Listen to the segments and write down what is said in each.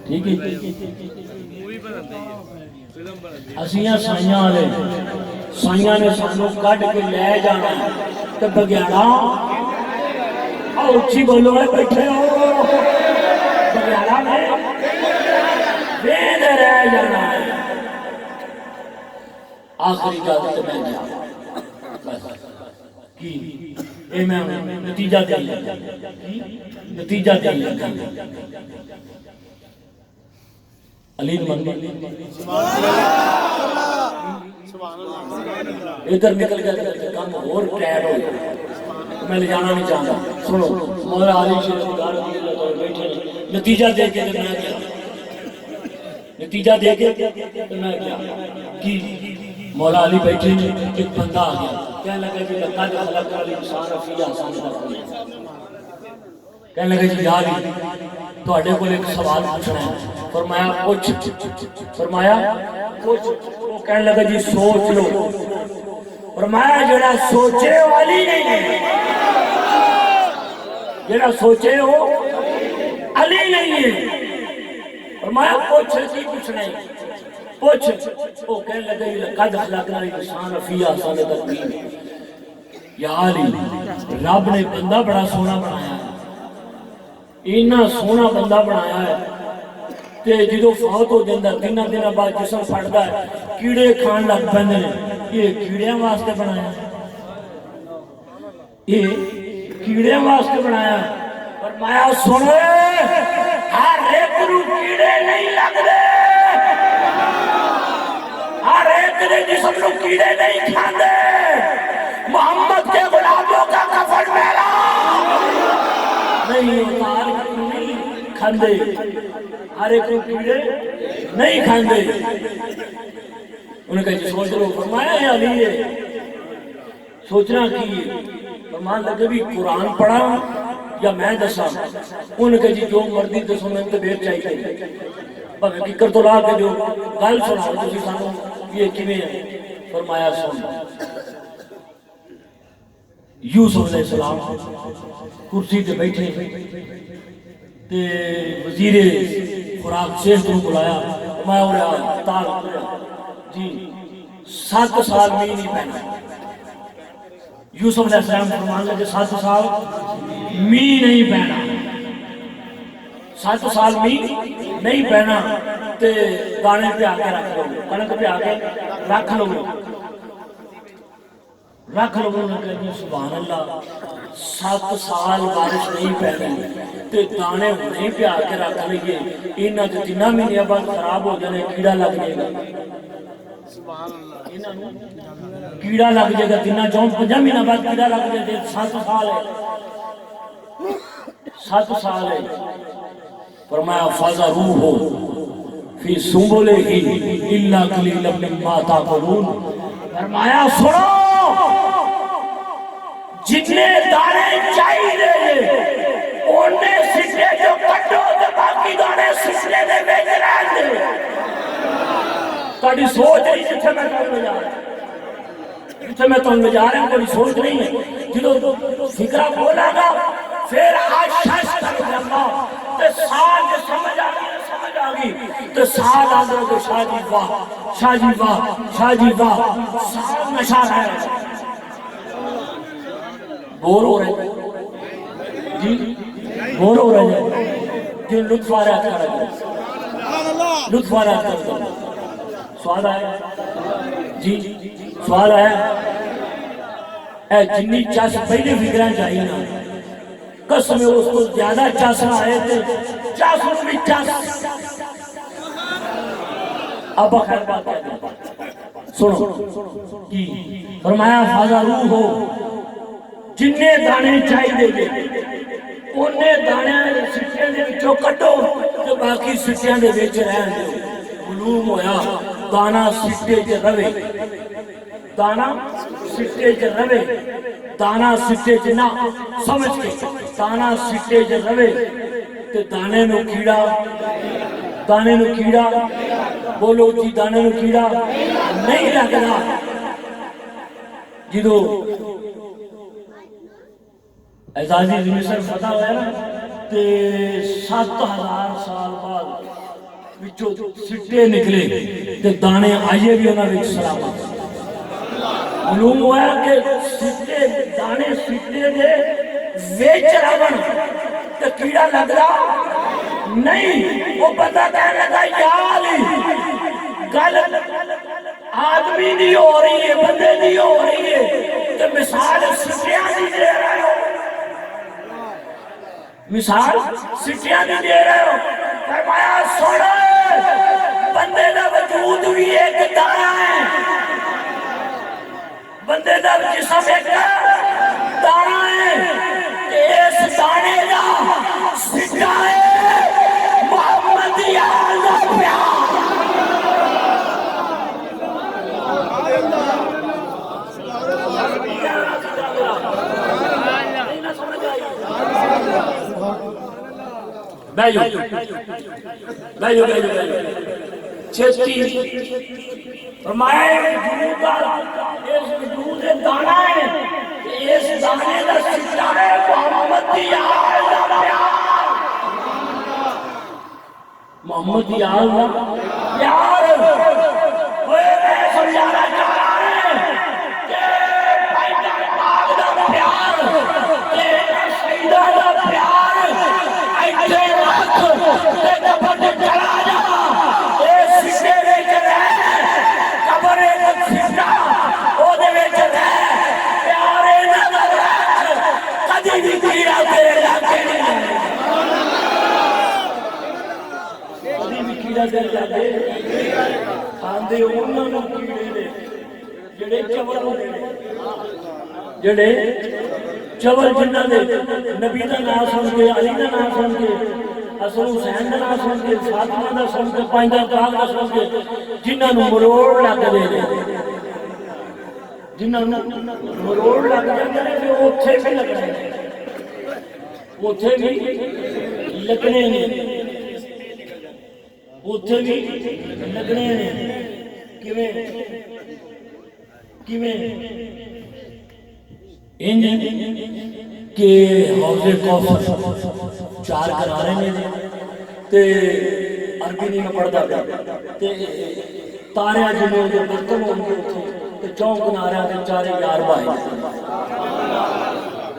ٹھیک ہے اسیاں سائیاں والے سائیاں نے سانوں کڈ کے لے جانا تے بگیاڑا اچھی بولو بیٹھے ہو بگیاڑا نے ویندے رہ جانا آخری اجازت میں گیا کی اے میں نتیجہ دے لگا نتیجہ دے لگا علی مندی ادھر نکل گیا کام اور ٹائٹ ہو گیا میں لے جانا نہیں چاہتا سنو مولا علی شریف بیٹھے نتیجہ دے کے میں گیا نتیجہ دے کے میں گیا کی مولا علی بیٹھے ایک بندہ آ گیا کہنے لگا جی لقد خلق الانسان فی احسن تقویم کہنے لگا جی یا علی تواڈے کول ایک سوال پوچھنا ہے فرمایا پوچھ فرمایا پوچھ وہ کہنے لگا جی سوچ لو فرمایا جڑا سوچے والی نہیں ہے جڑا سوچے ہو علی نہیں ہے فرمایا پوچھ کی پوچھنا ہے پوچھ وہ کہنے لگا جی لقد خلقنا الانسان فی احسن تقویم یا علی رب نے بندہ بڑا سونا بنایا ہے اینا سونا بندہ بنایا ہے تے جدو فوت ہو جاتا تین دن بعد جسم پھٹدا ہے کیڑے کھان لگ پیندے نے یہ کیڑیاں واسطے بنایا یہ کیڑیاں واسطے بنایا فرمایا سن ہر ایک نو کیڑے نہیں لگدے ہر ایک دے جسم نو کیڑے نہیں کھاندے محمد کے غلاموں کا کفن میلا نہیں اتار نہیں کھاندے ہر ایک کو کیڑے نہیں کھاندے انہوں نے کہا جی سوچ لو فرمایا ہے علی ہے سوچنا کی فرمان لگے بھی قرآن پڑھا یا میں دسا انہوں نے کہا جی جو مردی دسو میں تو بیر چاہیے بھائی فکر تو لا کے جو گل سنا تسی سانو یہ کیویں ہے فرمایا سن یوسف علیہ السلام کرسی تے بیٹھے تے وزیر خوراک شیخ کو بلایا میں اور تال جی 7 سال میں نہیں پہنا یوسف علیہ السلام فرمان لگے 7 سال می نہیں پہنا 7 سال می نہیں پہنا تے دانے پہ آکے رکھ لو کنک پہ آکے رکھ لو نے کہا سبحان اللہ 7 سال بارش نہیں پہنی تے دانے نہیں پہ آکے رکھ لیے انہاں تے 3 مہینے بعد خراب ہو جانے کیڑا لگ جائے گا کیڑا لگ جائے گا 3-4-5 مہینے بعد کیڑا لگ جائے گا 7 سال ہے 7 سال ہے فرمایا فَذَرُوهُ فِي سُنبُلِهِ إِلَّا قَلِيلًا مِّمَّا تَأْكُلُونَ فرمایا سنو جتنے دانے چاہیے انہیں سٹے جو کٹو تو باقی دانے سٹے دے بیچ رہن دے تاڑی سوچ نہیں جتھے میں تو لے جا رہا ہوں جتھے میں تو لے جا رہا ہوں کوئی سوچ نہیں ہے جدو فکرہ بولا گا پھر آج شش کر جانا تے سال جو سمجھ آگی تو سال آگے تو شاہ جی واہ شاہ جی واہ شاہ جی واہ سال نشا رہے بور ہو رہے جی بور ہو رہے ہیں جو لطف آ رہا ہے لطف آ رہا ہے سوال آیا جی سوال آیا اے جنی چاس پہلے فکریں چاہیے نا قسم اس کو زیادہ چاسنا ہے تو چاسوں بھی چاس اب خیر بات کہتے ہیں سنو کی فرمایا فَذَرُوهُ جننے دانے چاہیے دے انہیں دانے سٹیاں دے وچوں کٹو تو باقی سٹیاں دے وچ رہن دے معلوم ہویا دانا سٹے چ رہے دانا سٹے چ رہے دانا سٹے چ نہ سمجھ کے دانا سٹے چ رہے تے دانے نو کیڑا بولو جی دانے نو کیڑا نہیں لگدا جدو اعزازی مصر فتح ہویا نا تے 7000 سال بعد وچوں سٹے نکلے تے دانے آئیے بھی انہاں وچ سلامت معلوم ہوا کہ سٹے دانے سٹے دے وچ رون تے کیڑا لگدا نہیں وہ بندہ کہنے لگا یا علی گل آدمی دی ہو رہی ہے بندے دی ہو رہی ہے تے مثال سٹیاں دی دے رہے ہو مثال سٹیاں دی دے رہے ہو فرمایا سوڑا بندے دا وجود بھی ایک دانا ہے بندے دا جسم ایک دانا ہے کہ اس دانے دا سٹا ہے محمد یاد پیار بیجو بیجو بیجو بیجو چھتی فرمایا اس وجود دانا ہے اس دانے کا سٹا ہے محمد یار محمد یار پیار ہوئے میں سمجھانا چاہ رہا ہے کہ پیدر پاک دا پیار کہ سیدہ دا پیار ایسے رکھ تے قبر چلا جا اے سٹے وچ رہ قبر وچ سٹا او دے وچ رہ پیارے نظر رکھ کدی بھی کیڑا تیرے لاگے نہیں کدی بھی کیڑا تیرے لاگے کھاندے انہاں نوں کیڑے نے جڑے چور ہوندے نے جڑے چور جنہ دے نبی دا نام سن کے علی دا نام سن کے حسن حسین دا نام سن کے فاطمہ دا سن کے پائندہ پاک دا سن کے جنہ نوں مروڑ لگ دے نے جنہ نوں مروڑ لگ جاندے نے تے اوتھے بھی لگنے نے اوتھے بھی لگنے نے اوتھے بھی لگنے نے کیویں کیویں انج کہ حوض کوثر چار کنارے نے تے عربی نہیں میں پڑھدا پیا تے تارے جنوں دے برتن ہون گے اوتھے تے چوں کناریاں تے چارے یار بھائی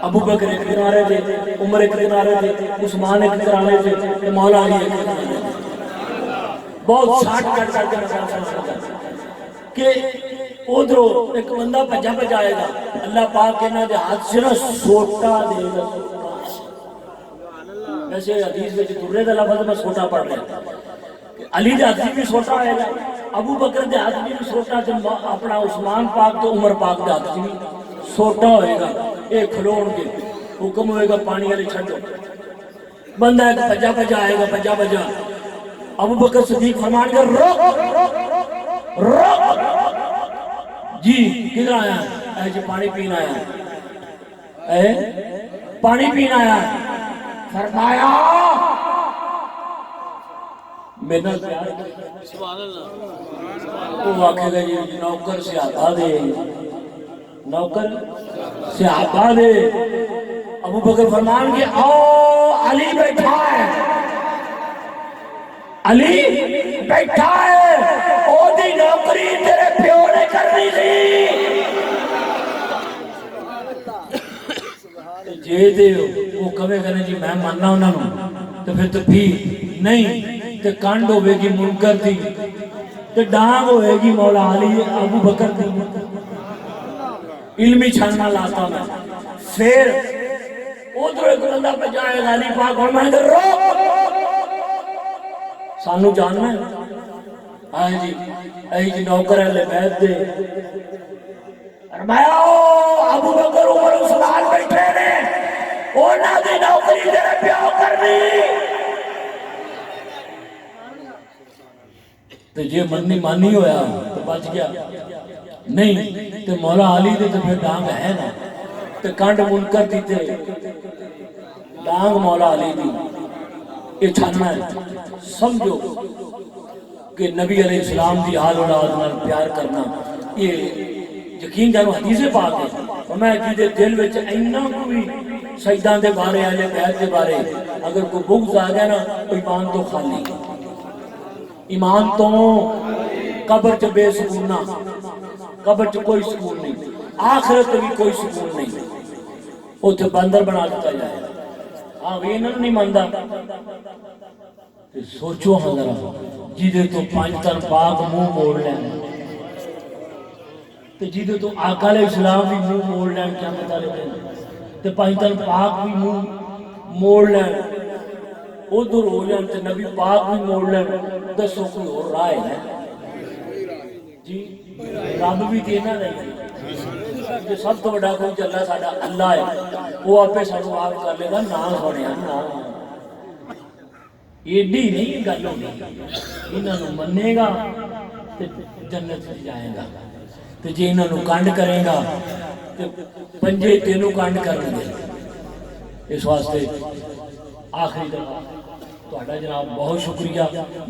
ابو بکر ایک کنارے تے عمر ایک کنارے تے عثمان ایک کنارے تے مولا علی ایک کنارے تے بہت شارٹ کٹ کر کے مثال کہ ادھر ایک بندہ بھجا بجائے گا اللہ پاک کہنا دے ہاتھ سے نا سوٹا دے گا ویسے حدیث میں درے دا لفظ میں سوٹا پڑھ رہا علی دے ہاتھ بھی سوٹا آئے گا ابو بکر دے ہاتھ بھی سوٹا اپنا عثمان پاک تو عمر پاک دے ہاتھ بھی سوٹا ہوئے گا ایک کھلون کے حکم ہوئے گا پانی والی چھڑو بندہ ایک بھجا بجا آئے گا بھجا بجا ابو بکر صدیق فرمان کر روک روک جی کدھر آیا اے جی پانی پین آیا اے پانی پین آیا فرمایا میرا پیار سبحان اللہ وہ واقعہ گا جی نوکر سے آتا دے نوکر سے آتا دے ابو بکر فرمان کے آؤ علی بیٹھا ہے علی بیٹھا ہے او دی نوکری تیرے پیو نے کرنی تھی جے دے وہ کہے گا جی میں ماننا انہاں نوں تے پھر تو بھی نہیں تے کانڈ ہوے گی منکر دی تے ڈانگ ہوے گی مولا علی ابو بکر دی علمی چھاننا لاتا میں پھر ادھر ایک بندہ بجائے گا علی پاک اور میں روک سانو جاننا ہے آئے جی نوکر اہل بیت دے فرمایا ابو بکر عمر عثمان بیٹھے نے انہاں دی نوکری تیرے پیو کرنی تے جے مننی مانی ہویا تو بچ گیا نہیں تے مولا علی دے تے پھر ڈانگ ہے نا تے کانڈ منکر دی تے ڈانگ مولا علی دی یہ چھاننا ہے سمجھو کہ نبی علیہ السلام دی حال اولاد نال پیار کرنا یہ یقین جانو حدیث پاک ہے اور میں جیدے دل وچ اینا کوئی سجدان دے بارے اہل بیت دے بارے اگر کوئی بغض آ گیا نا کوئی ایمان تو خالی ایمان تو قبر چ بے سکون نہ، قبر چ کوئی سکون نہیں، آخرت بھی کوئی سکون نہیں، اتنے بندر بنا دیتا جائے گا۔ ہاں بھی انہوں نہیں مانتا، سوچو ہاں ذرا جیدے تو پانچ تن پاک منہ موڑ لین، جیدے تو آقا علیہ السلام بھی منہ موڑ لین کیا مطالب ہے، تے پانچ تن پاک بھی منہ موڑ لین، ادھر ہو جان تے نبی پاک بھی موڑ لین، دسو کوئی اور رائے ہے جی؟ رب بھی دینا نہیں، جو سب تو بڑا کوئی اللہ ساڈا اللہ ہے، وہ آپ سانو آپ کر لے گا، نہ سونے نہ ایڈی نہیں گل ہوگی، انہوں منے گا تو جنت جائے گا، تو جی انہوں کانڈ کرے گا تو پنجے تینوں کانڈ کر گے۔ اس واسطے آخری دفعہ تو جناب بہت شکریہ۔